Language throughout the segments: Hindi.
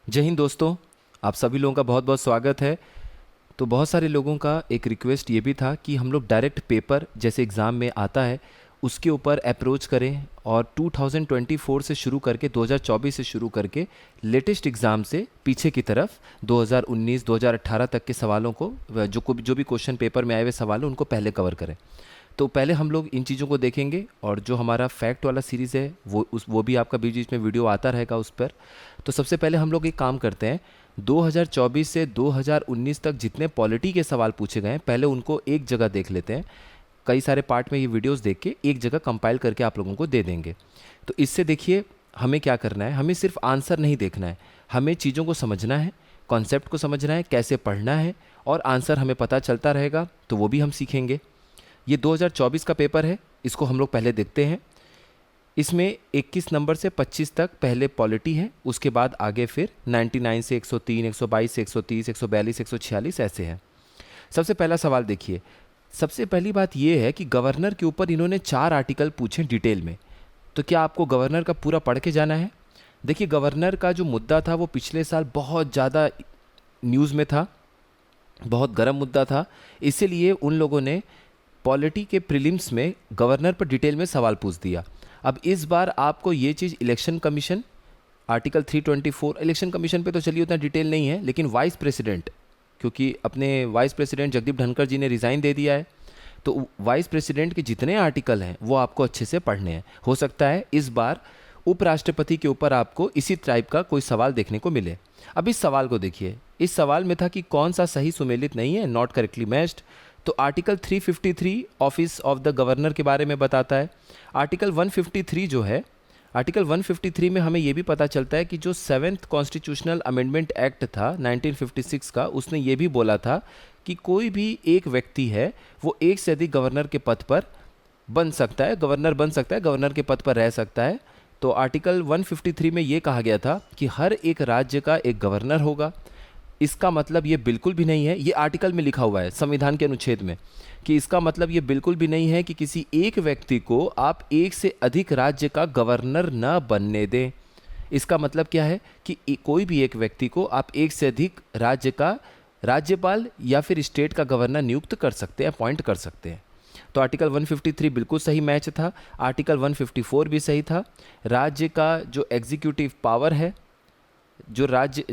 जय हिंद दोस्तों। आप सभी लोगों का बहुत बहुत स्वागत है। तो बहुत सारे लोगों का एक रिक्वेस्ट ये भी था कि हम लोग डायरेक्ट पेपर जैसे एग्ज़ाम में आता है उसके ऊपर अप्रोच करें और 2024 से शुरू करके 2024 से शुरू करके लेटेस्ट एग्ज़ाम से पीछे की तरफ 2019 2018 तक के सवालों को जो भी क्वेश्चन पेपर में आए हुए सवाल हैं उनको पहले कवर करें। तो पहले हम लोग इन चीज़ों को देखेंगे और जो हमारा फैक्ट वाला सीरीज़ है वो भी आपका बीच बीच में वीडियो आता रहेगा उस पर। तो सबसे पहले हम लोग एक काम करते हैं, 2024 से 2019 तक जितने पॉलिटी के सवाल पूछे गए हैं पहले उनको एक जगह देख लेते हैं। कई सारे पार्ट में ये वीडियोस देख के एक जगह कंपाइल करके आप लोगों को दे देंगे। तो इससे देखिए हमें क्या करना है, हमें सिर्फ आंसर नहीं देखना है, हमें चीज़ों को समझना है, कॉन्सेप्ट को समझना है, कैसे पढ़ना है और आंसर हमें पता चलता रहेगा तो वो भी हम सीखेंगे। ये 2024 का पेपर है, इसको हम लोग पहले देखते हैं। इसमें 21 नंबर से 25 तक पहले पॉलिटी है, उसके बाद आगे फिर 99 से 103, 122 से 130, 142, 146 ऐसे हैं। सबसे पहला सवाल देखिए। सबसे पहली बात यह है कि गवर्नर के ऊपर इन्होंने 4 आर्टिकल पूछे डिटेल में। तो क्या आपको गवर्नर का पूरा पढ़ के जाना है? देखिए, गवर्नर का जो मुद्दा था वो पिछले साल बहुत ज़्यादा न्यूज़ में था, बहुत गर्म मुद्दा था। इसीलिए उन लोगों ने पॉलिटी के प्रीलिम्स में गवर्नर पर डिटेल में सवाल पूछ दिया। अब इस बार आपको ये चीज़ election commission article 324, election commission पे तो चलिए उतना डिटेल नहीं है, लेकिन वाइस प्रेसिडेंट, क्योंकि अपने वाइस प्रेसिडेंट जगदीप धनखड़ जी ने रिज़ाइन दे दिया है, तो वाइस प्रेसिडेंट के जितने आर्टिकल हैं वो आपको अच्छे से पढ़ने हैं। हो सकता है इस बार उपराष्ट्रपति के ऊपर आपको इसी टाइप का कोई सवाल देखने को मिले। अब इस सवाल को देखिए। इस सवाल में था कि कौन सा सही सुमेलित नहीं है, नॉट करेक्टली मैच्ड। तो article 353 office of the governor के बारे में बताता है। आर्टिकल 153 जो है, आर्टिकल 153 में हमें ये भी पता चलता है कि जो 7th कॉन्स्टिट्यूशनल अमेंडमेंट एक्ट था 1956 का, उसने ये भी बोला था कि कोई भी एक व्यक्ति है वो एक से अधिक गवर्नर के पद पर बन सकता है, गवर्नर बन सकता है, गवर्नर के पद पर रह सकता है। तो आर्टिकल 153 में ये कहा गया था कि हर एक राज्य का एक गवर्नर होगा। इसका मतलब ये बिल्कुल भी नहीं है, ये आर्टिकल में लिखा हुआ है संविधान के अनुच्छेद में, कि इसका मतलब ये बिल्कुल भी नहीं है कि किसी एक व्यक्ति को आप एक से अधिक राज्य का गवर्नर न बनने दें। इसका मतलब क्या है कि कोई भी एक व्यक्ति को आप एक से अधिक राज्य का राज्यपाल या फिर स्टेट का गवर्नर नियुक्त कर सकते हैं, अपॉइंट कर सकते हैं। तो आर्टिकल 153 बिल्कुल सही मैच था। आर्टिकल 154 भी सही था। राज्य का जो एग्जीक्यूटिव पावर है, जो राज्य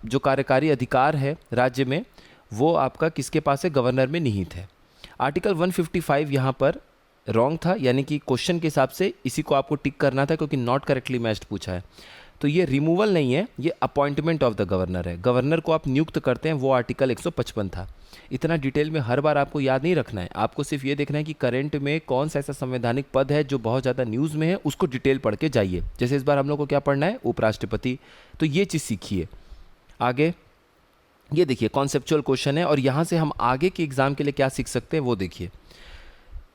जो कार्यकारी अधिकार है राज्य में, वो आपका किसके पास है? गवर्नर में निहित है। आर्टिकल 155 यहाँ पर रॉन्ग था, यानी कि क्वेश्चन के हिसाब से इसी को आपको टिक करना था क्योंकि नॉट करेक्टली मैच्ड पूछा है। तो ये रिमूवल नहीं है, ये अपॉइंटमेंट ऑफ द गवर्नर है। गवर्नर को आप नियुक्त करते हैं, वो आर्टिकल 155 था। इतना डिटेल में हर बार आपको याद नहीं रखना है, आपको सिर्फ ये देखना है कि करंट में कौन सा ऐसा संवैधानिक पद है जो बहुत ज़्यादा न्यूज़ में है, उसको डिटेल पढ़ के जाइए। जैसे इस बार हम लोग को क्या पढ़ना है? उपराष्ट्रपति। तो ये चीज़ सीखिए। आगे ये देखिए कॉन्सेप्चुअल क्वेश्चन है और यहाँ से हम आगे के एग्जाम के लिए क्या सीख सकते हैं वो देखिए।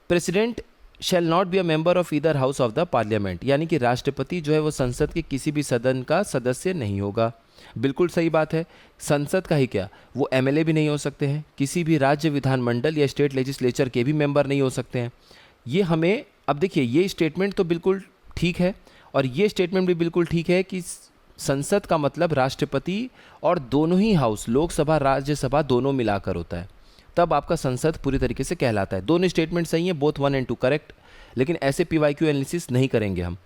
President shall not be a member of either house of the parliament, यानी कि राष्ट्रपति जो है वो संसद के किसी भी सदन का सदस्य नहीं होगा। बिल्कुल सही बात है। संसद का ही क्या, वो एमएलए भी नहीं हो सकते हैं, किसी भी राज्य विधानमंडल या स्टेट लेजिस्लेचर के भी मेंबर नहीं हो सकते हैं। ये हमें, अब देखिए ये स्टेटमेंट तो बिल्कुल ठीक है और ये स्टेटमेंट भी बिल्कुल ठीक है कि संसद का मतलब राष्ट्रपति और दोनों ही हाउस, लोकसभा राज्यसभा दोनों मिलाकर होता है, तब आपका संसद पूरी तरीके से कहलाता है। दोनों स्टेटमेंट सही है, बोथ 1 and 2 करेक्ट। लेकिन ऐसे पीवाईक्यू एनालिसिस नहीं करेंगे हम।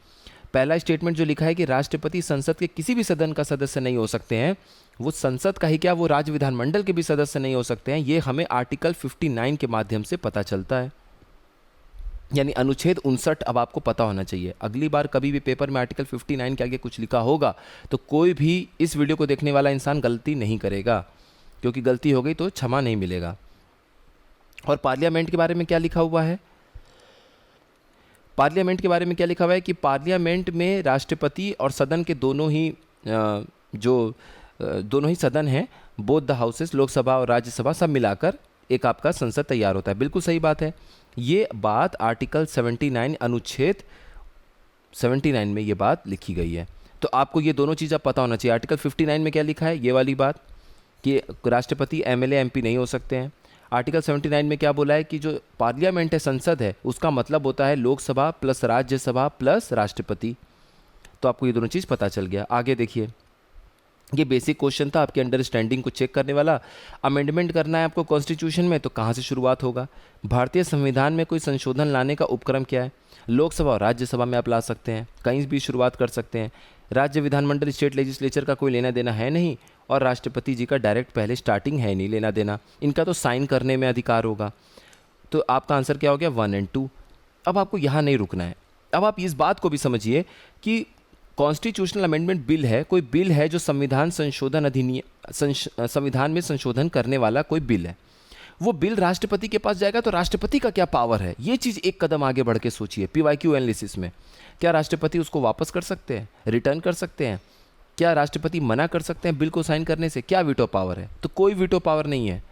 पहला स्टेटमेंट जो लिखा है कि राष्ट्रपति संसद के किसी भी सदन का सदस्य नहीं हो सकते हैं, वो संसद का ही क्या, वो राज्य विधानमंडल के भी सदस्य नहीं हो सकते हैं। ये हमें आर्टिकल 59 के माध्यम से पता चलता है, यानी अनुच्छेद 59 अब आपको पता होना चाहिए। अगली बार कभी भी पेपर में आर्टिकल 59 के आगे कुछ लिखा होगा तो कोई भी इस वीडियो को देखने वाला इंसान गलती नहीं करेगा, क्योंकि गलती हो गई तो क्षमा नहीं मिलेगा। और पार्लियामेंट के बारे में क्या लिखा हुआ है? पार्लियामेंट के बारे में क्या लिखा हुआ है कि पार्लियामेंट में राष्ट्रपति और सदन के दोनों ही सदन हैं, बोथ द हाउसेस, लोकसभा और राज्यसभा, सब मिलाकर एक आपका संसद तैयार होता है। बिल्कुल सही बात है। ये बात आर्टिकल 79 अनुच्छेद 79 में ये बात लिखी गई है। तो आपको ये दोनों चीज़ पता होना चाहिए। आर्टिकल 59 में क्या लिखा है, ये वाली बात कि राष्ट्रपति एमएलए एमपी नहीं हो सकते हैं। आर्टिकल 79 में क्या बोला है कि जो पार्लियामेंट है, संसद है, उसका मतलब होता है लोकसभा प्लस राज्यसभा प्लस राष्ट्रपति। तो आपको ये दोनों चीज़ पता चल गया। आगे देखिए, ये बेसिक क्वेश्चन था आपकी अंडरस्टैंडिंग को चेक करने वाला। अमेंडमेंट करना है आपको कॉन्स्टिट्यूशन में, तो कहाँ से शुरुआत होगा? भारतीय संविधान में कोई संशोधन लाने का उपक्रम क्या है? लोकसभा और राज्यसभा में आप ला सकते हैं, कहीं भी शुरुआत कर सकते हैं। राज्य विधानमंडल स्टेट लेजिस्लेचर का कोई लेना देना है नहीं, और राष्ट्रपति जी का डायरेक्ट पहले स्टार्टिंग है नहीं लेना देना, इनका तो साइन करने में अधिकार होगा। तो आपका आंसर क्या हो गया? 1 और 2। अब आपको यहाँ नहीं रुकना है, अब आप इस बात को भी समझिए कि कॉन्स्टिट्यूशनल अमेंडमेंट बिल है, कोई बिल है जो संविधान संशोधन संविधान में संशोधन करने वाला कोई बिल है। वो बिल राष्ट्रपति के पास जाएगा तो राष्ट्रपति का क्या पावर है, ये चीज़ एक कदम आगे बढ़ के सोचिए। पीवाईक्यू एनालिसिस में क्या राष्ट्रपति उसको वापस कर सकते हैं, रिटर्न कर सकते हैं? क्या राष्ट्रपति मना कर सकते हैं बिल को साइन करने से? क्या वीटो पावर है? तो कोई वीटो पावर नहीं है।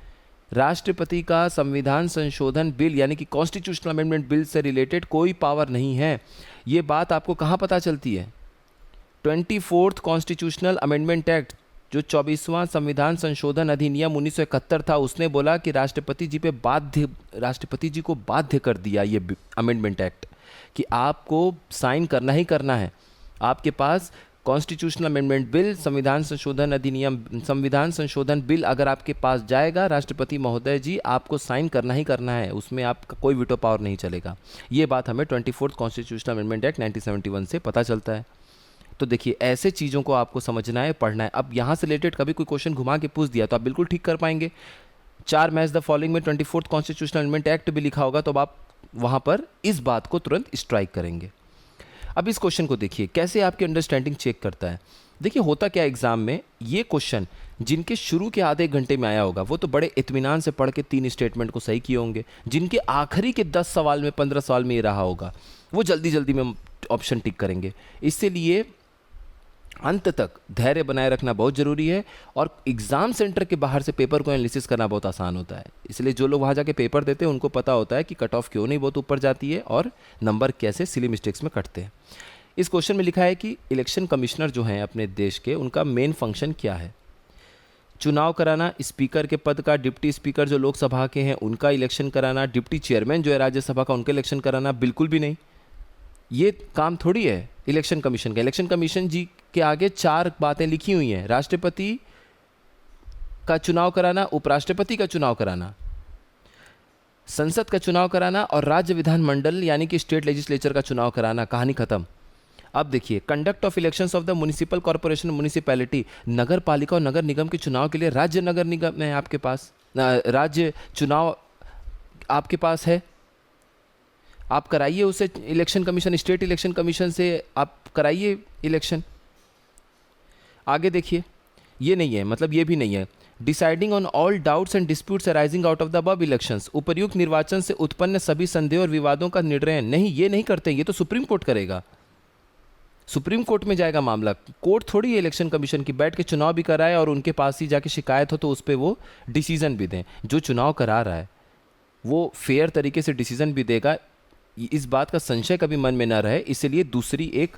राष्ट्रपति का संविधान संशोधन बिल यानी कि कॉन्स्टिट्यूशनल अमेंडमेंट बिल से रिलेटेड कोई पावर नहीं है। ये बात आपको कहाँ पता चलती है? 24th कॉन्स्टिट्यूशनल अमेंडमेंट एक्ट, जो 24वां संविधान संशोधन अधिनियम 1971 था, उसने बोला कि राष्ट्रपति जी को बाध्य कर दिया ये अमेंडमेंट एक्ट कि आपको साइन करना ही करना है। आपके पास कॉन्स्टिट्यूशनल अमेंडमेंट बिल, संविधान संशोधन अधिनियम, संविधान संशोधन बिल अगर आपके पास जाएगा, राष्ट्रपति महोदय जी आपको साइन करना ही करना है, उसमें आपका कोई वीटो पावर नहीं चलेगा। ये बात हमें 24th कॉन्स्टिट्यूशनल अमेंडमेंट एक्ट 1971 से पता चलता है। तो देखिए, ऐसे चीज़ों को आपको समझना है, पढ़ना है। अब यहाँ से रिलेटेड कभी कोई क्वेश्चन घुमा के पूछ दिया तो आप बिल्कुल ठीक कर पाएंगे। 4 मैच द फॉलोइंग में 24th कॉन्स्टिट्यूशनल अमेंडमेंट एक्ट भी लिखा होगा, तो अब आप वहाँ पर इस बात को तुरंत स्ट्राइक करेंगे। अब इस क्वेश्चन को देखिए कैसे आपकी अंडरस्टैंडिंग चेक करता है। देखिए होता क्या एग्जाम में, ये क्वेश्चन जिनके शुरू के आधे घंटे में आया होगा वो तो बड़े इत्मीनान से पढ़ के 3 स्टेटमेंट को सही किए होंगे। जिनके आखिरी के 10 सवाल में, 15 सवाल में ये रहा होगा, वो जल्दी जल्दी में ऑप्शन टिक करेंगे। इसलिए अंत तक धैर्य बनाए रखना बहुत ज़रूरी है, और एग्ज़ाम सेंटर के बाहर से पेपर को एनालिसिस करना बहुत आसान होता है। इसलिए जो लोग वहाँ जाके पेपर देते हैं उनको पता होता है कि कट ऑफ क्यों नहीं बहुत ऊपर जाती है और नंबर कैसे सिली मिस्टेक्स में कटते हैं। इस क्वेश्चन में लिखा है कि इलेक्शन कमिश्नर जो हैं अपने देश के, उनका मेन फंक्शन क्या है? चुनाव कराना, स्पीकर के पद का, डिप्टी स्पीकर जो लोकसभा के हैं उनका इलेक्शन कराना, डिप्टी चेयरमैन जो है राज्यसभा का उनका इलेक्शन कराना, बिल्कुल भी नहीं। ये काम थोड़ी है इलेक्शन कमीशन का। इलेक्शन कमीशन जी के आगे 4 बातें लिखी हुई हैं: राष्ट्रपति का चुनाव कराना, उपराष्ट्रपति का चुनाव कराना, संसद का चुनाव कराना और राज्य विधानमंडल यानी कि स्टेट लेजिस्लेचर का चुनाव कराना। कहानी खत्म। अब देखिए, conduct of elections of the municipal corporation, municipality, नगर पालिका और नगर निगम के चुनाव के लिए राज्य नगर निगम है आपके पास, राज्य चुनाव आपके पास है, आप कराइए उसे election commission, state election commission से आप कराइए इलेक्शन। आगे देखिए, ये नहीं है, मतलब ये भी नहीं है। Deciding on all doubts and disputes arising out of the above elections, उपर्युक्त निर्वाचन से उत्पन्न सभी संदेह और विवादों का निर्णय नहीं, ये नहीं करते, ये तो सुप्रीम कोर्ट करेगा। सुप्रीम कोर्ट में जाएगा मामला, कोर्ट थोड़ी है इलेक्शन कमीशन की बैठ के चुनाव भी कराए और उनके पास ही जाके शिकायत हो तो उस पर वो डिसीजन भी दें। जो चुनाव करा रहा है वो फेयर तरीके से डिसीजन भी देगा, इस बात का संशय कभी मन में ना रहे। इसलिए दूसरी एक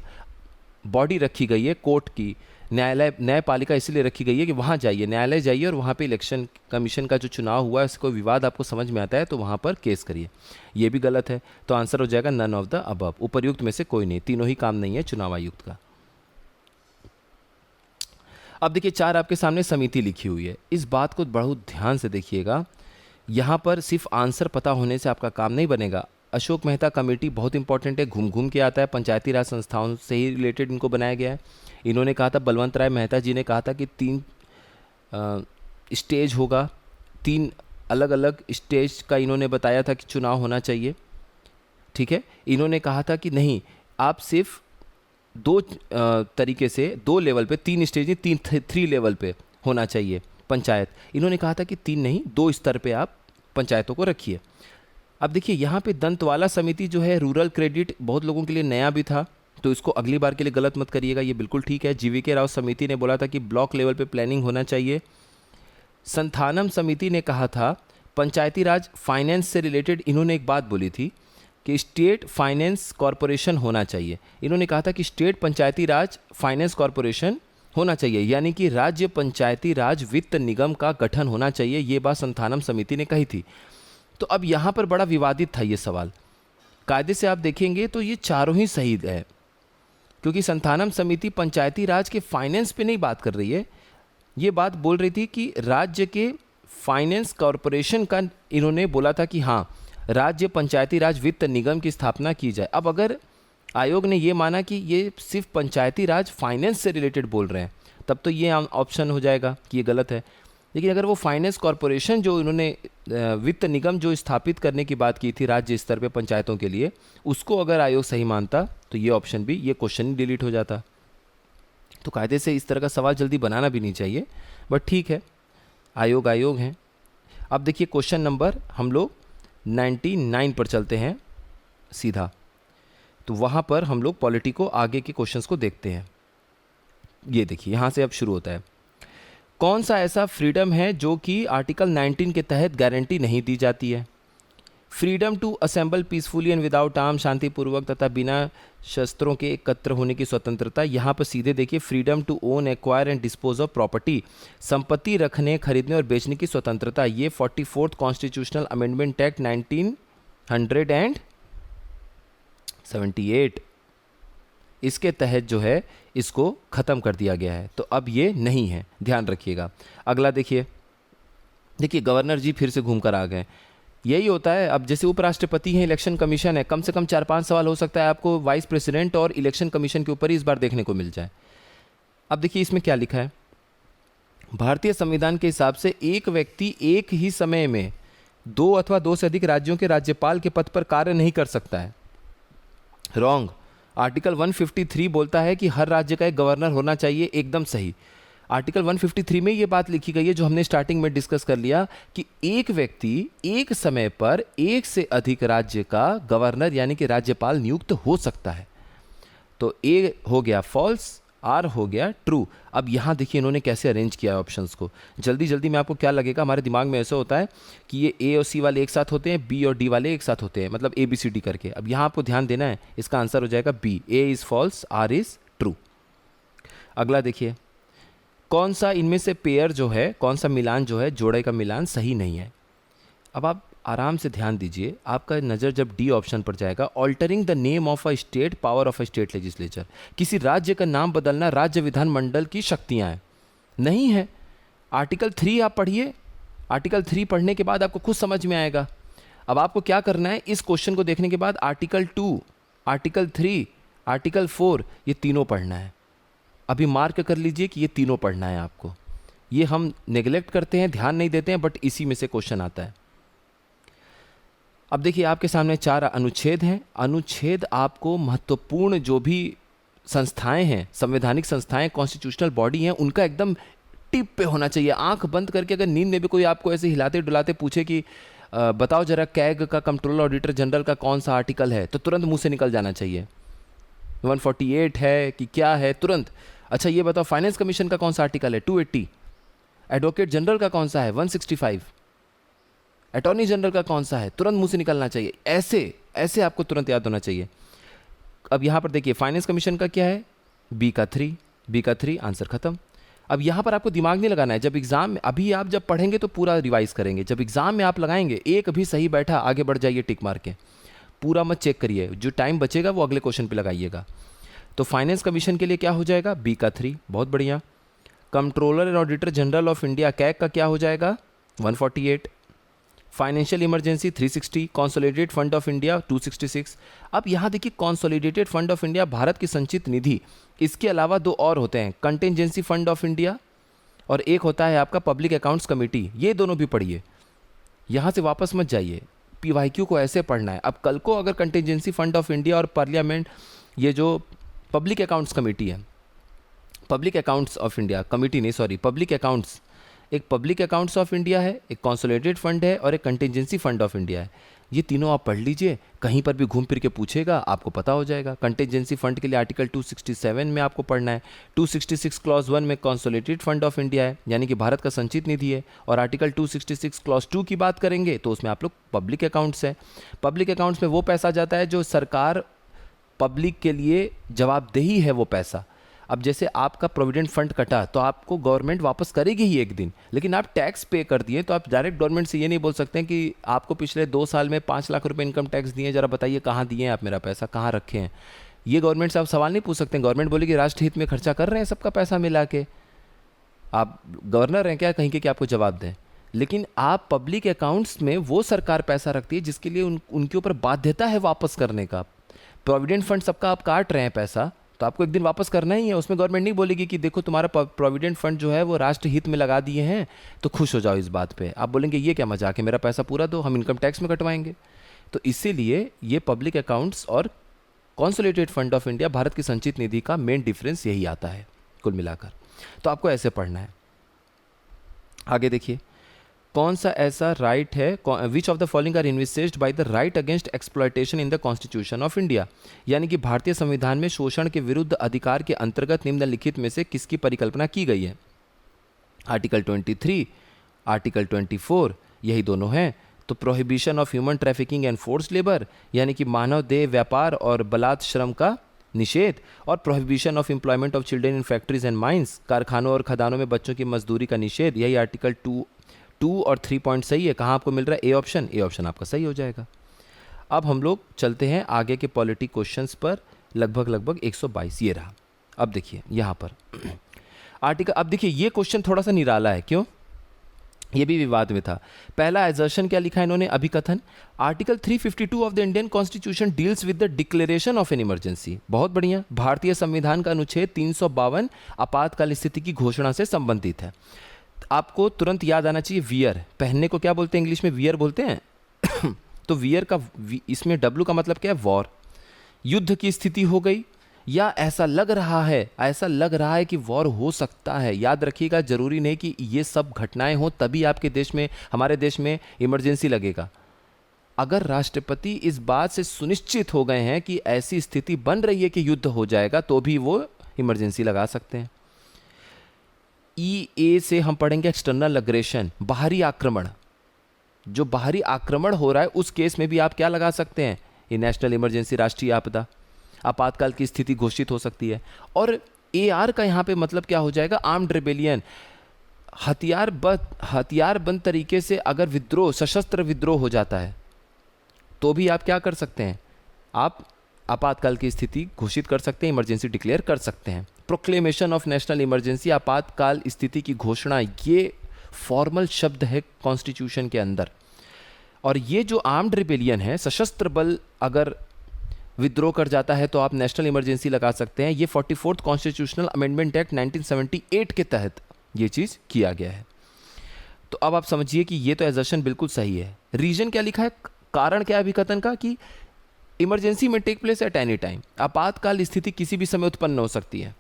बॉडी रखी गई है कोर्ट की, न्यायालय, न्यायपालिका इसलिए रखी गई है कि वहाँ जाइए, न्यायालय जाइए और वहाँ पे इलेक्शन कमीशन का जो चुनाव हुआ है उससे कोई विवाद आपको समझ में आता है तो वहाँ पर केस करिए। ये भी गलत है, तो आंसर हो जाएगा नन ऑफ द अबव, उपर्युक्त में से कोई नहीं, तीनों ही काम नहीं है चुनाव आयुक्त का। अब देखिए 4 आपके सामने समिति लिखी हुई है, इस बात को बहुत ध्यान से देखिएगा। यहाँ पर सिर्फ आंसर पता होने से आपका काम नहीं बनेगा। अशोक मेहता कमेटी बहुत इंपॉर्टेंट है, घूम घूम के आता है, पंचायती राज संस्थाओं से ही रिलेटेड इनको बनाया गया है। इन्होंने कहा था, बलवंत राय मेहता जी ने कहा था कि 3 स्टेज होगा, 3 अलग अलग स्टेज का इन्होंने बताया था कि चुनाव होना चाहिए। ठीक है, इन्होंने कहा था कि नहीं, आप सिर्फ 2 तरीके से 2 लेवल पे, 3 स्टेज नहीं, 3 लेवल पे होना चाहिए पंचायत। इन्होंने कहा था कि 3 नहीं, 2 स्तर पे आप पंचायतों को रखिए। अब देखिए यहाँ पे दंतवाला समिति जो है, रूरल क्रेडिट बहुत लोगों के लिए नया भी था, तो इसको अगली बार के लिए गलत मत करिएगा, ये बिल्कुल ठीक है। जीवीके राव समिति ने बोला था कि ब्लॉक लेवल पे प्लानिंग होना चाहिए। संथानम समिति ने कहा था पंचायती राज फाइनेंस से रिलेटेड, इन्होंने एक बात बोली थी कि स्टेट फाइनेंस कॉरपोरेशन होना चाहिए। इन्होंने कहा था कि स्टेट पंचायती राज फाइनेंस कॉरपोरेशन होना चाहिए, यानी कि राज्य पंचायती राज वित्त निगम का गठन होना चाहिए, ये बात संथानम समिति ने कही थी। तो अब यहाँ पर बड़ा विवादित था ये सवाल, कायदे से आप देखेंगे तो ये चारों ही सही है। क्योंकि संथानम समिति पंचायती राज के फाइनेंस पे नहीं बात कर रही है, ये बात बोल रही थी कि राज्य के फाइनेंस कॉरपोरेशन का इन्होंने बोला था कि हाँ राज्य पंचायती राज वित्त निगम की स्थापना की जाए। अब अगर आयोग ने ये माना कि ये सिर्फ पंचायती राज फाइनेंस से रिलेटेड बोल रहे हैं, तब तो ये ऑप्शन हो जाएगा कि ये गलत है। लेकिन अगर वो फाइनेंस कॉरपोरेशन जो इन्होंने वित्त निगम जो स्थापित करने की बात की थी राज्य स्तर पे पंचायतों के लिए, उसको अगर आयोग सही मानता तो ये ऑप्शन भी, ये क्वेश्चन ही डिलीट हो जाता। तो कायदे से इस तरह का सवाल जल्दी बनाना भी नहीं चाहिए, बट ठीक है, आयोग आयोग हैं। अब देखिए क्वेश्चन नंबर हम लोग 99 पर चलते हैं सीधा। तो वहाँ पर हम लोग पॉलिटी को आगे के क्वेश्चंस को देखते हैं। ये देखिए यहाँ से अब शुरू होता है। कौन सा ऐसा फ्रीडम है जो कि आर्टिकल 19 के तहत गारंटी नहीं दी जाती है? Freedom to assemble peacefully and without arm, शांतिपूर्वक तथा बिना शस्त्रों के एकत्र होने की स्वतंत्रता। यहाँ पर सीधे देखिए freedom to own, acquire and dispose of property, संपत्ति रखने, खरीदने और बेचने की स्वतंत्रता। ये 44th कॉन्स्टिट्यूशनल अमेंडमेंट एक्ट 1978 इसके तहत जो है इसको ख़त्म कर दिया गया है। तो अब ये नहीं है, ध्यान रखिएगा। अगला देखिए गवर्नर जी फिर से घूम कर आ गए। यही होता है, अब जैसे उपराष्ट्रपति हैं, इलेक्शन कमीशन है, कम से कम 4-5 सवाल हो सकता है आपको वाइस प्रेसिडेंट और इलेक्शन कमीशन के ऊपर ही इस बार देखने को मिल जाए। अब देखिए इसमें क्या लिखा है, भारतीय संविधान के हिसाब से एक व्यक्ति एक ही समय में 2 अथवा 2 से अधिक राज्यों के राज्यपाल के पद पर कार्य नहीं कर सकता है। रॉन्ग। आर्टिकल 153 बोलता है कि हर राज्य का एक गवर्नर होना चाहिए, एकदम सही। आर्टिकल 153 में ये बात लिखी गई है जो हमने स्टार्टिंग में डिस्कस कर लिया कि एक व्यक्ति एक समय पर एक से अधिक राज्य का गवर्नर यानी कि राज्यपाल नियुक्त हो सकता है। तो ए हो गया फॉल्स, आर हो गया ट्रू। अब यहाँ देखिए इन्होंने कैसे अरेंज किया है ऑप्शंस को। जल्दी जल्दी में आपको क्या लगेगा, हमारे दिमाग में ऐसा होता है कि ये ए और सी वाले एक साथ होते हैं, बी और डी वाले एक साथ होते हैं, मतलब ए बी सी डी करके। अब यहाँ आपको ध्यान देना है, इसका आंसर हो जाएगा B, A is false, R is true. अगला देखिए, कौन सा इनमें से पेयर जो है, कौन सा मिलान जो है, जोड़े का मिलान सही नहीं है। अब आप आराम से ध्यान दीजिए, आपका नज़र जब डी ऑप्शन पर जाएगा, altering the name of a state, power of a state legislature, किसी राज्य का नाम बदलना राज्य विधानमंडल की शक्तियां हैं, नहीं है। आर्टिकल 3 आप पढ़िए, आर्टिकल 3 पढ़ने के बाद आपको खुद समझ में आएगा। अब आपको क्या करना है, इस क्वेश्चन को देखने के बाद आर्टिकल 2, आर्टिकल 3, आर्टिकल 4 ये तीनों पढ़ना है। अभी मार्क कर लीजिए कि ये तीनों पढ़ना है आपको। ये हम नेग्लेक्ट करते हैं, ध्यान नहीं देते हैं, बट इसी में से क्वेश्चन आता है। अब देखिए आपके सामने 4 अनुच्छेद हैं। अनुच्छेद आपको महत्वपूर्ण जो भी संस्थाएं हैं, संवैधानिक संस्थाएं, कॉन्स्टिट्यूशनल बॉडी हैं, उनका एकदम टिप पे होना चाहिए। आंख बंद करके अगर नींद में भी कोई आपको ऐसे हिलाते डुलाते पूछे कि बताओ जरा कैग का, कंट्रोलर ऑडिटर जनरल का कौन सा आर्टिकल है, तो तुरंत मुंह से निकल जाना चाहिए 148 है कि क्या है, तुरंत। अच्छा ये बताओ फाइनेंस कमीशन का कौन सा आर्टिकल है, 280। एडवोकेट जनरल का कौन सा है, 165। अटॉर्नी जनरल का कौन सा है, तुरंत मुंह से निकलना चाहिए। ऐसे आपको तुरंत याद होना चाहिए। अब यहाँ पर देखिए फाइनेंस कमीशन का क्या है, बी का 3, आंसर खत्म। अब यहाँ पर आपको दिमाग नहीं लगाना है। जब एग्जाम में, अभी आप जब पढ़ेंगे तो पूरा रिवाइज करेंगे, जब एग्जाम में आप लगाएंगे एक भी सही बैठा आगे बढ़ जाइए टिक मार के, पूरा मत चेक करिए, जो टाइम बचेगा वो अगले क्वेश्चन पे लगाइएगा। तो फाइनेंस कमीशन के लिए क्या हो जाएगा, बी का 3, बहुत बढ़िया। Controller and auditor general of India CAG का क्या हो जाएगा, 148। Financial emergency 360, consolidated fund of India 266। अब यहाँ देखिए consolidated fund of India Bharat की संचित निधि, इसके अलावा 2 और होते हैं, कंटिजेंसी फंड ऑफ इंडिया और एक होता है आपका पब्लिक अकाउंट्स कमेटी। ये दोनों भी पढ़िए, यहाँ से वापस मत जाइए, PYQ को ऐसे पढ़ना है। अब कल को अगर कंटिजेंसी फंड ऑफ इंडिया और पार्लियामेंट, ये जो पब्लिक अकाउंट्स कमेटी है, public accounts of India committee नहीं, सॉरी, पब्लिक अकाउंट्स, एक पब्लिक अकाउंट्स ऑफ इंडिया है, एक कॉन्सोलिडेटेड फंड है और एक कंटिजेंसी फंड ऑफ इंडिया है। ये तीनों आप पढ़ लीजिए, कहीं पर भी घूम फिर के पूछेगा आपको पता हो जाएगा। कंटिजेंसी फंड के लिए आर्टिकल 267 में आपको पढ़ना है, 266 क्लॉज 1 में कॉन्सोलिडेटेड फंड ऑफ इंडिया है यानी कि भारत का संचित निधि है, और आर्टिकल 266 क्लॉज 2 की बात करेंगे तो उसमें आप लोग पब्लिक अकाउंट्स है। पब्लिक अकाउंट्स में वो पैसा जाता है जो सरकार पब्लिक के लिए जवाबदेही है वो पैसा। अब जैसे आपका प्रोविडेंट फंड कटा तो आपको गवर्नमेंट वापस करेगी ही एक दिन, लेकिन आप टैक्स पे कर दिए तो आप डायरेक्ट गवर्नमेंट से ये नहीं बोल सकते हैं कि आपको पिछले 2 साल में 5 लाख रुपए इनकम टैक्स दिए, जरा बताइए कहाँ दिए हैं आप, मेरा पैसा कहाँ रखे हैं। ये गवर्नमेंट से आप सवाल नहीं पूछ सकते। गवर्नमेंट बोलेगी राष्ट्र हित में खर्चा कर रहे हैं सबका पैसा मिला के, आप गवर्नर हैं क्या कहीं के कि आपको जवाब दें। लेकिन आप पब्लिक अकाउंट्स में वो सरकार पैसा रखती है जिसके लिए उनके ऊपर बाध्यता है वापस करने का। प्रोविडेंट फंड सबका आप काट रहे हैं पैसा, तो आपको एक दिन वापस करना ही है। उसमें गवर्नमेंट नहीं बोलेगी कि देखो तुम्हारा प्रोविडेंट फंड जो है वो राष्ट्र हित में लगा दिए हैं तो खुश हो जाओ इस बात पे। आप बोलेंगे ये क्या मजाक है, मेरा पैसा पूरा दो, हम इनकम टैक्स में कटवाएंगे। तो इसीलिए ये पब्लिक अकाउंट्स और consolidated fund of India, Bharat की संचित निधि का मेन डिफरेंस यही आता है कुल मिलाकर। तो आपको ऐसे पढ़ना है। आगे देखिए, कौन सा ऐसा राइट है, which of the following are envisaged by the right against exploitation in the constitution of India. यानी कि भारतीय संविधान में शोषण के विरुद्ध अधिकार के अंतर्गत निम्नलिखित में से किसकी परिकल्पना की गई है। आर्टिकल 23, आर्टिकल 24, यही दोनों हैं। तो prohibition of human trafficking and force labour, यानी कि मानव देह व्यापार और बलात् श्रम का निषेध, और prohibition of employment of children in factories and mines, कारखानों और खदानों में बच्चों की मजदूरी का निषेध। यही आर्टिकल 2 और 3 पॉइंट सही है। कहाँ आपको मिल रहा है, ए ऑप्शन। ए ऑप्शन आपका सही हो जाएगा। अब हम लोग चलते हैं आगे के पॉलिटी क्वेश्चंस पर। लगभग 122 ये रहा। अब देखिए यहाँ पर आर्टिकल, अब देखिए ये क्वेश्चन थोड़ा सा निराला है। क्यों, ये भी विवाद में था। पहला एजर्शन क्या लिखा है इन्होंने, अभिकथन। Article 352 of the Indian constitution deals with the declaration of an emergency. बहुत बढ़िया। भारतीय संविधान का अनुच्छेद 352 आपातकाल स्थिति की घोषणा से संबंधित है। आपको तुरंत याद आना चाहिए वियर, पहनने को क्या बोलते हैं इंग्लिश में, वियर बोलते हैं। तो वियर का इसमें डब्ल्यू का मतलब क्या है, वॉर। युद्ध की स्थिति हो गई या ऐसा लग रहा है कि वॉर हो सकता है। याद रखिएगा, जरूरी नहीं कि ये सब घटनाएं हो तभी आपके देश में, हमारे देश में इमरजेंसी लगेगा। अगर राष्ट्रपति इस बात से सुनिश्चित हो गए हैं कि ऐसी स्थिति बन रही है कि युद्ध हो जाएगा, तो भी वो इमरजेंसी लगा सकते हैं। ए से हम पढ़ेंगे एक्सटर्नल अग्रेशन, बाहरी आक्रमण। जो बाहरी आक्रमण हो रहा है उस केस में भी आप क्या लगा सकते हैं, ये नेशनल इमरजेंसी, राष्ट्रीय आपदा, आपातकाल की स्थिति घोषित हो सकती है। और AR का यहाँ पे मतलब क्या हो जाएगा, आर्म्ड रेबेलियन, हथियारबंद तरीके से अगर विद्रोह, सशस्त्र विद्रोह हो जाता है तो भी आप क्या कर सकते हैं, आप आपातकाल की स्थिति घोषित कर सकते हैं, इमरजेंसी डिक्लेयर कर सकते हैं। प्रोक्लेमेशन ऑफ नेशनल इमरजेंसी, आपातकाल स्थिति की घोषणा, ये फॉर्मल शब्द है कॉन्स्टिट्यूशन के अंदर। और ये जो आर्म्ड रिबेलियन है, सशस्त्र बल अगर विद्रोह कर जाता है तो आप नेशनल इमरजेंसी लगा सकते हैं। ये 44th कॉन्स्टिट्यूशनल अमेंडमेंट एक्ट 1978 के तहत ये चीज़ किया गया है। तो अब आप समझिए कि ये तो एजर्शन बिल्कुल सही है। रीजन क्या लिखा है, कारण क्या है अभिकथन का, कि इमरजेंसी में take place at any time, आपातकाल स्थिति किसी भी समय उत्पन्न हो सकती है।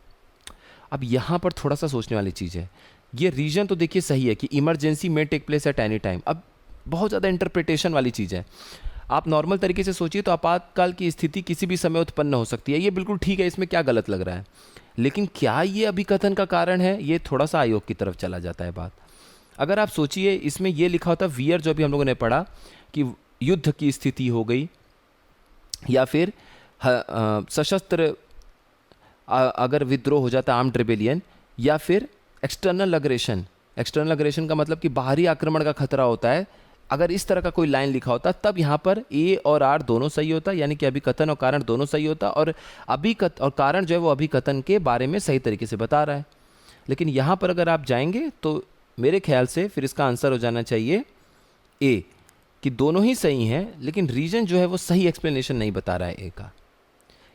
अब यहाँ पर थोड़ा सा सोचने वाली चीज़ है, ये रीजन तो देखिए सही है कि इमरजेंसी में take place at any time. अब बहुत ज़्यादा इंटरप्रिटेशन वाली चीज़ है। आप नॉर्मल तरीके से सोचिए तो आपातकाल की स्थिति किसी भी समय उत्पन्न हो सकती है, ये बिल्कुल ठीक है, इसमें क्या गलत लग रहा है। लेकिन क्या ये अभिकथन का कारण है, ये थोड़ा सा आयोग की तरफ चला जाता है बात। अगर आप सोचिए, इसमें ये लिखा होता वियर, जो अभी हम लोगों ने पढ़ा कि युद्ध की स्थिति हो गई या फिर सशस्त्र अगर विद्रोह हो जाता है, आर्म्ड रिबेलियन, या फिर एक्सटर्नल अग्रेशन। एक्सटर्नल अग्रेशन का मतलब कि बाहरी आक्रमण का खतरा होता है। अगर इस तरह का कोई लाइन लिखा होता तब यहाँ पर ए और आर दोनों सही होता, यानी कि अभिकथन और कारण दोनों सही होता, और और कारण जो है वो अभिकथन के बारे में सही तरीके से बता रहा है। लेकिन यहाँ पर अगर आप जाएंगे तो मेरे ख्याल से फिर इसका आंसर हो जाना चाहिए ए, कि दोनों ही सही हैं, लेकिन रीजन जो है वो सही एक्सप्लेनेशन नहीं बता रहा है ए का।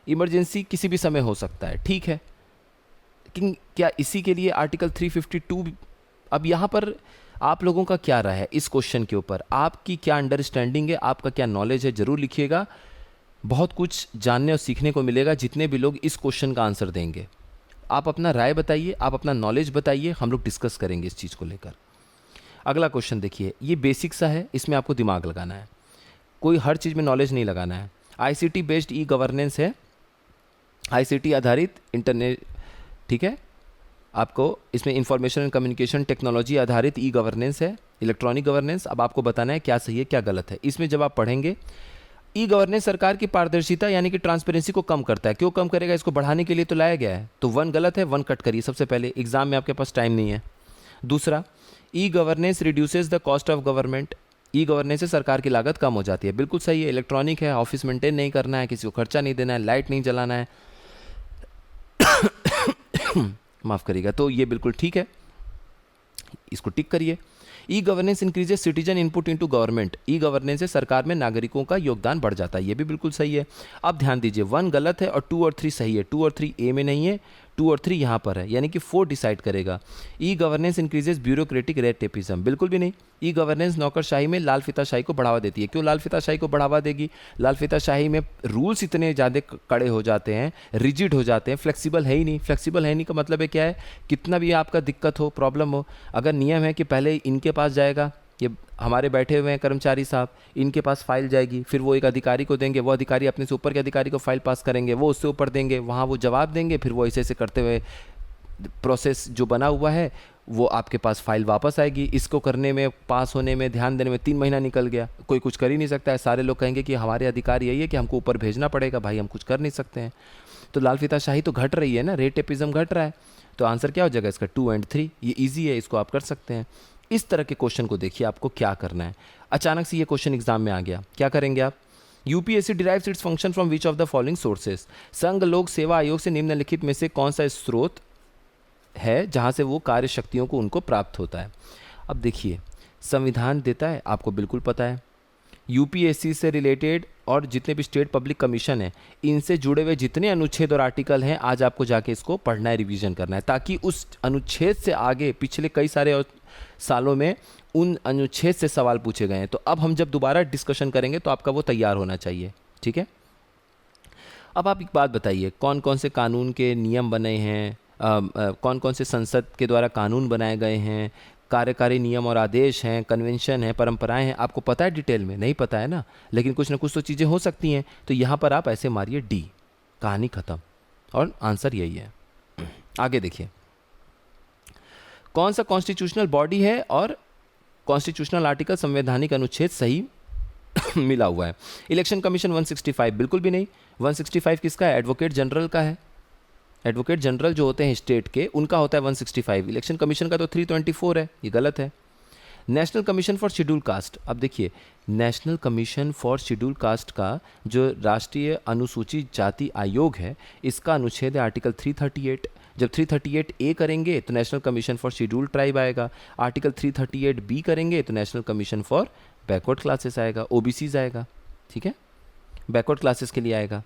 इमरजेंसी किसी भी समय हो सकता है, ठीक है, लेकिन क्या इसी के लिए आर्टिकल 352। अब यहाँ पर आप लोगों का क्या राय है इस क्वेश्चन के ऊपर, आपकी क्या अंडरस्टैंडिंग है, आपका क्या नॉलेज है, ज़रूर लिखिएगा। बहुत कुछ जानने और सीखने को मिलेगा जितने भी लोग इस क्वेश्चन का आंसर देंगे। आप अपना राय बताइए, आप अपना नॉलेज बताइए, हम लोग डिस्कस करेंगे इस चीज़ को लेकर। अगला क्वेश्चन देखिए, ये बेसिक सा है, इसमें आपको दिमाग लगाना है, कोई हर चीज़ में नॉलेज नहीं लगाना है। ICT बेस्ड ई गवर्नेंस है, ICT आधारित इंटरनेट, ठीक है, आपको इसमें इंफॉर्मेशन एंड कम्युनिकेशन टेक्नोलॉजी आधारित ई गवर्नेंस है, इलेक्ट्रॉनिक गवर्नेंस। अब आपको बताना है क्या सही है क्या गलत है। इसमें जब आप पढ़ेंगे, ई गवर्नेंस सरकार की पारदर्शिता यानी कि ट्रांसपेरेंसी को कम करता है। क्यों कम करेगा, इसको बढ़ाने के लिए तो लाया गया है। तो 1 गलत है, 1 कट करिए सबसे पहले, एग्जाम में आपके पास टाइम नहीं है। दूसरा, e governance reduces the cost of government, e governance से सरकार की लागत कम हो जाती है। बिल्कुल सही है, इलेक्ट्रॉनिक है, ऑफिस मेंटेन नहीं करना है, किसी को खर्चा नहीं देना है, लाइट नहीं जलाना है। माफ़ करिएगा, तो ये बिल्कुल ठीक है, इसको टिक करिए। E governance increases citizen input into government, e governance से सरकार में नागरिकों का योगदान बढ़ जाता है, ये भी बिल्कुल सही है। अब ध्यान दीजिए, 1 गलत है और 2 और 3 सही है। 2 और 3 ए में नहीं है, 2 और 3 यहाँ पर है, यानी कि 4 डिसाइड करेगा। E governance increases bureaucratic red tapism, बिल्कुल भी नहीं। ई गवर्नेंस नौकरशाही में लाल फीताशाही को बढ़ावा देती है। क्यों लाल फीताशाही को बढ़ावा देगी? लाल फीताशाही में रूल्स इतने ज़्यादा कड़े हो जाते हैं, रिजिड हो जाते हैं, फ्लेक्सिबल है ही नहीं। फ्लेक्सिबल है नहीं का मतलब है क्या है? कितना भी आपका दिक्कत हो, प्रॉब्लम हो, अगर नियम है कि पहले इनके पास जाएगा, ये हमारे बैठे हुए हैं कर्मचारी साहब, इनके पास फाइल जाएगी, फिर वो एक अधिकारी को देंगे, वो अधिकारी अपने से ऊपर के अधिकारी को फाइल पास करेंगे, वो उससे ऊपर देंगे, वहाँ वो जवाब देंगे, फिर वो ऐसे ऐसे करते हुए प्रोसेस जो बना हुआ है वो आपके पास फाइल वापस आएगी। इसको करने में, पास होने में, ध्यान देने में 3 महीना निकल गया, कोई कुछ कर ही नहीं सकता है। सारे लोग कहेंगे कि हमारे अधिकार यही है कि हमको ऊपर भेजना पड़ेगा, भाई हम कुछ कर नहीं सकते हैं। तो लाल फीताशाही तो घट रही है ना, रेट टेपिज्म घट रहा है। तो आंसर क्या हो जाएगा इसका? 2 और 3। ये ईजी है, इसको आप कर सकते हैं। इस तरह के क्वेश्चन को देखिए आपको क्या करना है। अचानक से ये क्वेश्चन एग्जाम में आ गया, क्या करेंगे आप? UPSC derives its function from which of the following sources, संघ लोक सेवा आयोग से निम्नलिखित में से कौन सा स्रोत है जहां से वो कार्य शक्तियों को उनको प्राप्त होता है? अब देखिए, संविधान देता है, आपको बिल्कुल पता है। यूपीएससी से रिलेटेड और जितने भी स्टेट पब्लिक कमीशन है, इनसे जुड़े हुए जितने अनुच्छेद और आर्टिकल हैं, आज आपको जाके इसको पढ़ना है, रिवीजन करना है, ताकि उस अनुच्छेद से आगे पिछले कई सारे और सालों में उन अनुच्छेद से सवाल पूछे गए हैं। तो अब हम जब दोबारा डिस्कशन करेंगे तो आपका वो तैयार होना चाहिए, ठीक है। अब आप एक बात बताइए, कौन कौन से कानून के नियम बने हैं, कौन कौन से संसद के द्वारा कानून बनाए गए हैं, कार्यकारी नियम और आदेश हैं, कन्वेंशन हैं, परंपराएं हैं, आपको पता है डिटेल में? नहीं पता है ना, लेकिन कुछ ना कुछ तो चीज़ें हो सकती हैं। तो यहाँ पर आप ऐसे मारिए डी, कहानी ख़त्म, और आंसर यही है। आगे देखिए, कौन सा कॉन्स्टिट्यूशनल बॉडी है और कॉन्स्टिट्यूशनल आर्टिकल, संवैधानिक अनुच्छेद सही मिला हुआ है। इलेक्शन कमीशन 165, बिल्कुल भी नहीं। 165 किसका है? एडवोकेट जनरल का है। एडवोकेट जनरल जो होते हैं स्टेट के, उनका होता है 165। इलेक्शन कमीशन का तो 324 है, ये गलत है। National commission for schedule caste, अब देखिए, national commission for schedule caste का जो राष्ट्रीय अनुसूचित जाति आयोग है, इसका अनुच्छेद है आर्टिकल 338। जब 338 ए करेंगे तो national commission for schedule tribe आएगा, आर्टिकल 338 बी करेंगे तो national commission for backward classes आएगा, ओबीसीज आएगा, ठीक है, बैकवर्ड क्लासेस के लिए आएगा।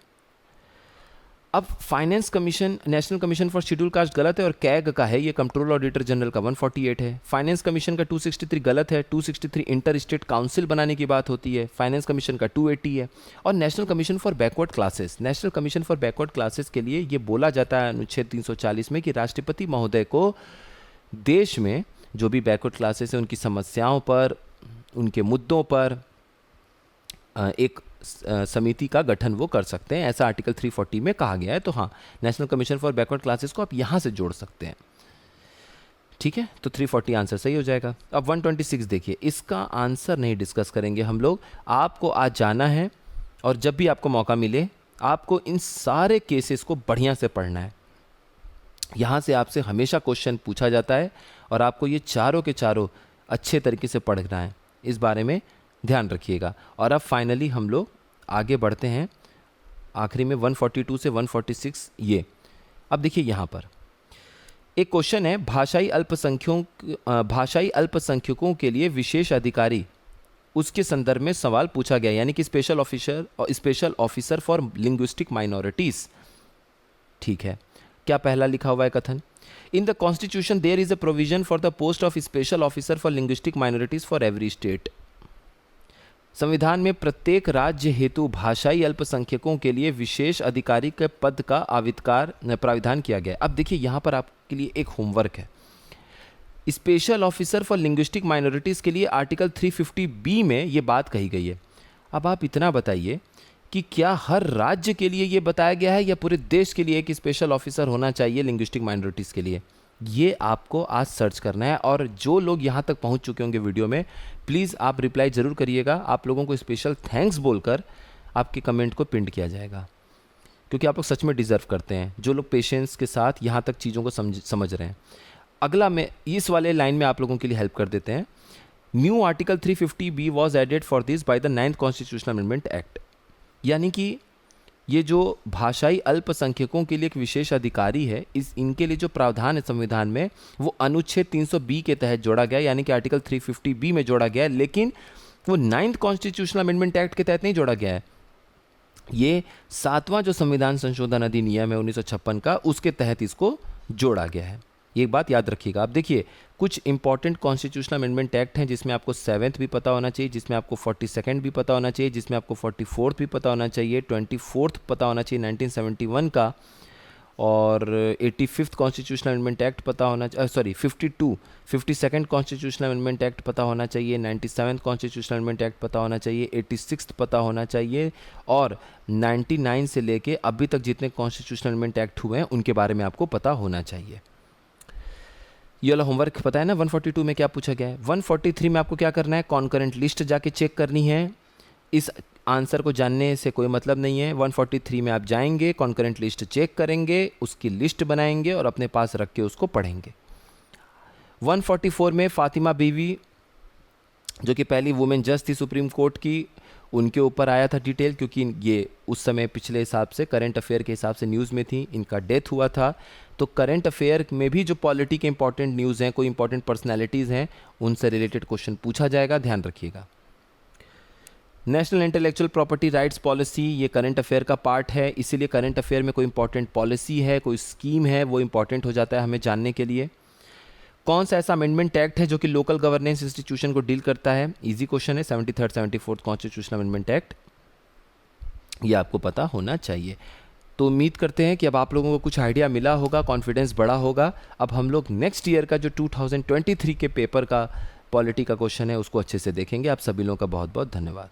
अब finance commission, national commission for schedule caste गलत है और कैग का है, ये कंट्रोल ऑडिटर जनरल का 148 है। फाइनेंस कमीशन का 263 गलत है, 263 इंटर स्टेट काउंसिल बनाने की बात होती है। फाइनेंस कमीशन का 280 है। और national commission for backward classes, national commission for backward classes के लिए ये बोला जाता है अनुच्छेद 340 में कि राष्ट्रपति महोदय को देश में जो भी बैकवर्ड क्लासेस हैं उनकी समस्याओं पर, उनके मुद्दों पर एक समिति का गठन वो कर सकते हैं, ऐसा आर्टिकल 340 में कहा गया है। तो हाँ, national commission for backward classes को आप यहाँ से जोड़ सकते हैं, ठीक है। तो 340 आंसर सही हो जाएगा। अब 126 देखिए, इसका आंसर नहीं डिस्कस करेंगे हम लोग, आपको आज जाना है और जब भी आपको मौका मिले आपको इन सारे केसेस को बढ़िया से पढ़ना है। यहाँ से आपसे हमेशा क्वेश्चन पूछा जाता है और आपको ये चारों के चारों अच्छे तरीके से पढ़ना है, इस बारे में ध्यान रखिएगा। और अब फाइनली हम लोग आगे बढ़ते हैं, आखिरी में 142 से 146। ये अब देखिए, यहाँ पर एक क्वेश्चन है, भाषाई अल्पसंख्यकों के लिए विशेष अधिकारी, उसके संदर्भ में सवाल पूछा गया, यानी कि special officer for linguistic minorities, ठीक है। क्या पहला लिखा हुआ है कथन? In the constitution there is a provision for the post of special officer for linguistic minorities for every state. संविधान में प्रत्येक राज्य हेतु भाषाई अल्पसंख्यकों के लिए विशेष अधिकारी के पद का प्राविधान किया गया है। अब देखिए, यहाँ पर आपके लिए एक होमवर्क है। Special officer for linguistic minorities के लिए आर्टिकल 350 में ये बात कही गई है। अब आप इतना बताइए कि क्या हर राज्य के लिए ये बताया गया है या पूरे देश के लिए एक स्पेशल ऑफिसर होना चाहिए लिंग्विस्टिक माइनॉरिटीज़ के लिए? ये आपको आज सर्च करना है। और जो लोग यहाँ तक पहुँच चुके होंगे वीडियो में, प्लीज़ आप रिप्लाई ज़रूर करिएगा। आप लोगों को स्पेशल थैंक्स बोलकर आपके कमेंट को पिंड किया जाएगा, क्योंकि आप लोग सच में डिज़र्व करते हैं, जो लोग पेशेंस के साथ यहाँ तक चीज़ों को समझ रहे हैं। अगला में इस वाले लाइन में आप लोगों के लिए हेल्प कर देते हैं। New article 350B was added for this by the 9th constitutional amendment act. यानी कि ये जो भाषाई अल्पसंख्यकों के लिए एक विशेष अधिकारी है, इनके लिए जो प्रावधान है संविधान में, वो अनुच्छेद 300B के तहत जोड़ा गया, यानी कि आर्टिकल 350B में जोड़ा गया है, लेकिन वो 9th कॉन्स्टिट्यूशनल अमेंडमेंट एक्ट के तहत नहीं जोड़ा गया है। ये 7वां जो संविधान संशोधन अधिनियम है 1956 का, उसके तहत इसको जोड़ा गया है। ये बात याद रखिएगा। आप देखिए, कुछ इंपॉर्टेंट कॉन्स्टिट्यूशनल अमेंडमेंट एक्ट हैं जिसमें आपको 7th भी पता होना चाहिए, जिसमें आपको 42nd भी पता होना चाहिए, जिसमें आपको 44th भी पता होना चाहिए, 24th पता होना चाहिए 1971 का, और 85th कॉन्स्टिट्यूशनल अमेंडमेंट एक्ट पता होना, 52nd कॉन्स्टिट्यूशनल अमेंडमेंट एक्ट पता होना चाहिए, 97th कॉन्स्टिट्यूशनल अमेंडमेंट एक्ट पता होना चाहिए, 86th पता होना चाहिए, और 99 से लेके अभी तक जितने कॉन्स्टिट्यूशनल अमेंडमेंट एक्ट हुए हैं उनके बारे में आपको पता होना चाहिए। ये वाला होमवर्क पता है ना 142 में क्या पूछा गया है। 143 में आपको क्या करना है, कॉन्करेंट लिस्ट जाके चेक करनी है। इस आंसर को जानने से कोई मतलब नहीं है। 143 में आप जाएंगे, कॉन्करेंट लिस्ट चेक करेंगे, उसकी लिस्ट बनाएंगे और अपने पास रख के उसको पढ़ेंगे। 144 में फातिमा बीवी, जो कि पहली वुमेन जज थी सुप्रीम कोर्ट की, उनके ऊपर आया था डिटेल, क्योंकि ये उस समय पिछले हिसाब से करंट अफेयर के हिसाब से न्यूज़ में थी, इनका डेथ हुआ था। तो करंट अफेयर में भी जो पॉलिटी के इंपॉर्टेंट न्यूज़ हैं, कोई इंपॉर्टेंट पर्सनैलिटीज़ हैं, उनसे रिलेटेड क्वेश्चन पूछा जाएगा, ध्यान रखिएगा। National intellectual property rights policy, ये करंट अफेयर का पार्ट है, इसीलिए करंट अफेयर में कोई इंपॉर्टेंट पॉलिसी है, कोई स्कीम है, वो इंपॉर्टेंट हो जाता है हमें जानने के लिए। कौन सा ऐसा अमेंडमेंट एक्ट है जो कि लोकल गवर्नेंस इंस्टीट्यूशन को डील करता है, इजी क्वेश्चन है। 73rd 74th constitutional amendment act, ये आपको पता होना चाहिए। तो उम्मीद करते हैं कि अब आप लोगों को कुछ आइडिया मिला होगा, कॉन्फिडेंस बढ़ा होगा। अब हम लोग नेक्स्ट ईयर का जो 2023 के पेपर का पॉलिटी का क्वेश्चन है उसको अच्छे से देखेंगे। आप सभी लोगों का बहुत बहुत धन्यवाद।